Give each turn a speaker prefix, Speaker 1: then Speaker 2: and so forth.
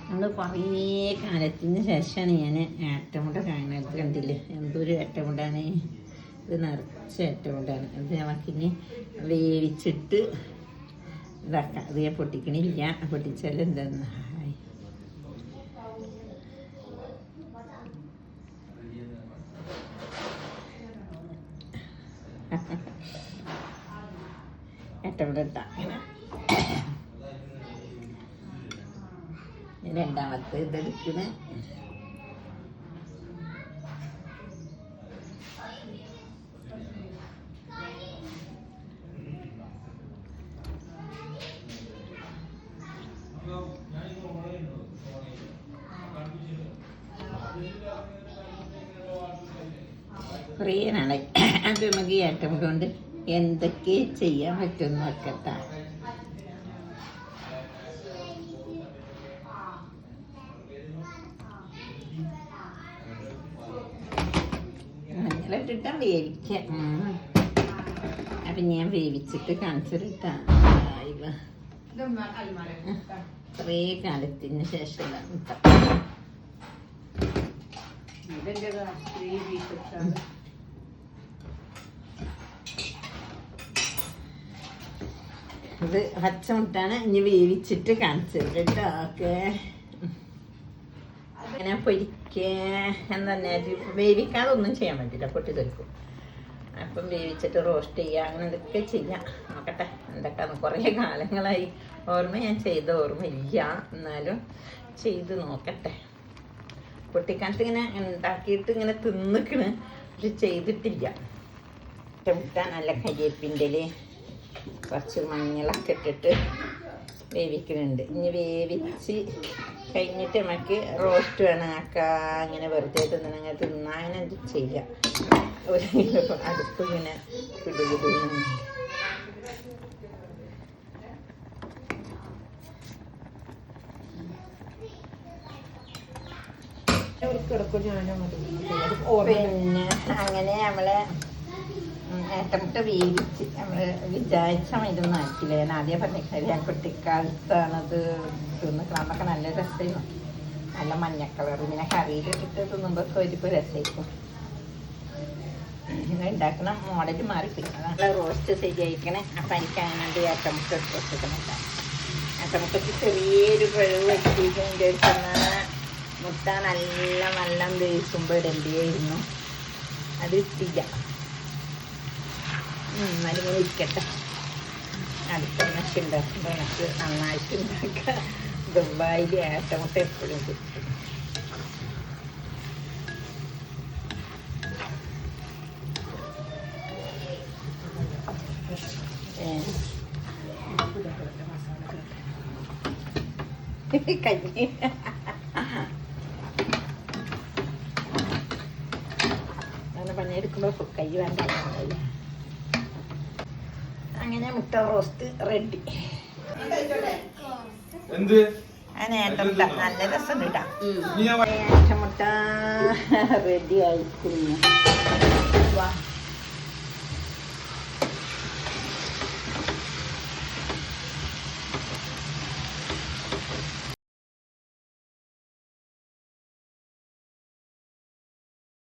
Speaker 1: നമ്മൾ കുറേ കാലത്തിന് ശേഷമാണ് ഞാൻ ഏട്ടമുട്ട കാണുന്നത്. കണ്ടില്ലേ എന്തൊരു ഏട്ടമുട്ടാണ് ഇത്, നിറച്ച ഏട്ടമുട്ടാണ്. അത് നമുക്കിനി വേവിച്ചിട്ട് ഇതാക്കാം. അത് ഞാൻ പൊട്ടിക്കണില്ല, പൊട്ടിച്ചാൽ എന്താന്ന് ഏട്ടമുട്ട ഇട്ടാ അങ്ങനെ. രണ്ടാമത്തെ ഇതെടുക്കണ കുറേ നാളെ അത് നമുക്ക് ഏട്ടം കൊണ്ട് എന്തൊക്കെ ചെയ്യാൻ പറ്റുമെന്ന് നോക്കട്ടാ. മഞ്ഞളിട്ടിട്ടാ വേവിക്കാം. അപ്പം ഞാൻ വേവിച്ചിട്ട് കാണിച്ചിട്ടാ. കുറേ കാലത്തിന് ശേഷം ഇത് പച്ചമുട്ടാണ്. ഇനി വേവിച്ചിട്ട് കാണിച്ചത് കേട്ടോ. ഓക്കെ, അങ്ങനെ പൊരിക്കുക എന്താ വേവിക്കാതെ ഒന്നും ചെയ്യാൻ പറ്റില്ല, പൊട്ടി തെറിക്കും. അപ്പം വേവിച്ചിട്ട് റോസ്റ്റ് ചെയ്യുക, അങ്ങനെ എന്തൊക്കെ ചെയ്യാം. നോക്കട്ടെ എന്തൊക്കെയാണ്. കുറേ കാലങ്ങളായി ഞാൻ ചെയ്ത ഓർമ്മയില്ല, എന്നാലും ചെയ്ത് നോക്കട്ടെ. പൊട്ടിക്കാലത്ത് ഇങ്ങനെ ഉണ്ടാക്കിയിട്ട് ഇങ്ങനെ തിന്നിക്കണ്, പക്ഷെ ചെയ്തിട്ടില്ല. മുട്ട നല്ല കരിയേപ്പിൻ്റെ കുറച്ച് മഞ്ഞളൊക്കെ ഇട്ടിട്ട് വേവിക്കുന്നുണ്ട്. ഇനി വേവിച്ച് കഴിഞ്ഞിട്ട് നമുക്ക് റോസ്റ്റ് വേണം ആക്കാം. അങ്ങനെ വെറുതെ തിന്നണമെങ്കിൽ തിന്നാൻ അങ്ങനെ ചെയ്യാം. ഒരു അടുപ്പ് ഇങ്ങനെ പിടിപിടിക്കുന്നു. പിന്നെ അങ്ങനെ നമ്മളെ ഏട്ടമുട്ട വേവിച്ച് നമ്മൾ വിചാരിച്ച മരുന്ന് ആക്കില്ല. ഞാൻ ആദ്യം പറഞ്ഞിട്ടില്ല, ഞാൻ കുട്ടിക്കാലത്താണത് തിന്നിക്കണമൊക്കെ നല്ല രസമായിരുന്നു. നല്ല മഞ്ഞക്കളർ ഇങ്ങനെ കറിയിലിട്ടിട്ട് തിന്നുമ്പോൾ ഒരു രസമായിരിക്കും. ഇങ്ങനെ ഉണ്ടാക്കുന്ന മോഡൽ മാറിപ്പോയി. നല്ല റോസ്റ്റ് ശരിയായിരിക്കണേ. അപ്പം എനിക്ക് അങ്ങനെ ഏട്ടമുട്ട ഇട്ട് വെച്ചിക്കണം. ഏട്ടമുട്ടയ്ക്ക് ചെറിയൊരു പിഴവ് പറ്റിയിട്ട് മുട്ട നല്ല വേവിക്കുമ്പോൾ ഇടേണ്ടിയായിരുന്നു. അത് ഇട്ടില്ല. അതിങ്ങനെ ഇരിക്കട്ടെ. അടുത്തൊക്കെ ഉണ്ടാക്കുമ്പോൾ എനിക്ക് നന്നായിട്ട് ഉണ്ടാക്കാം. ദുബായിൽ ഏട്ടമുട്ട എപ്പോഴും കിട്ടും. കഞ്ഞി അങ്ങനെ പണിയെടുക്കുമ്പോൾ കൈ വേണ്ട. അങ്ങനെ മുട്ട റോസ്റ്റ് റെഡി. ഏട്ടമുട്ട നല്ല രസം ഇടാം. ഏട്ടമുട്ട റെഡി ആയിരിക്കുന്നു.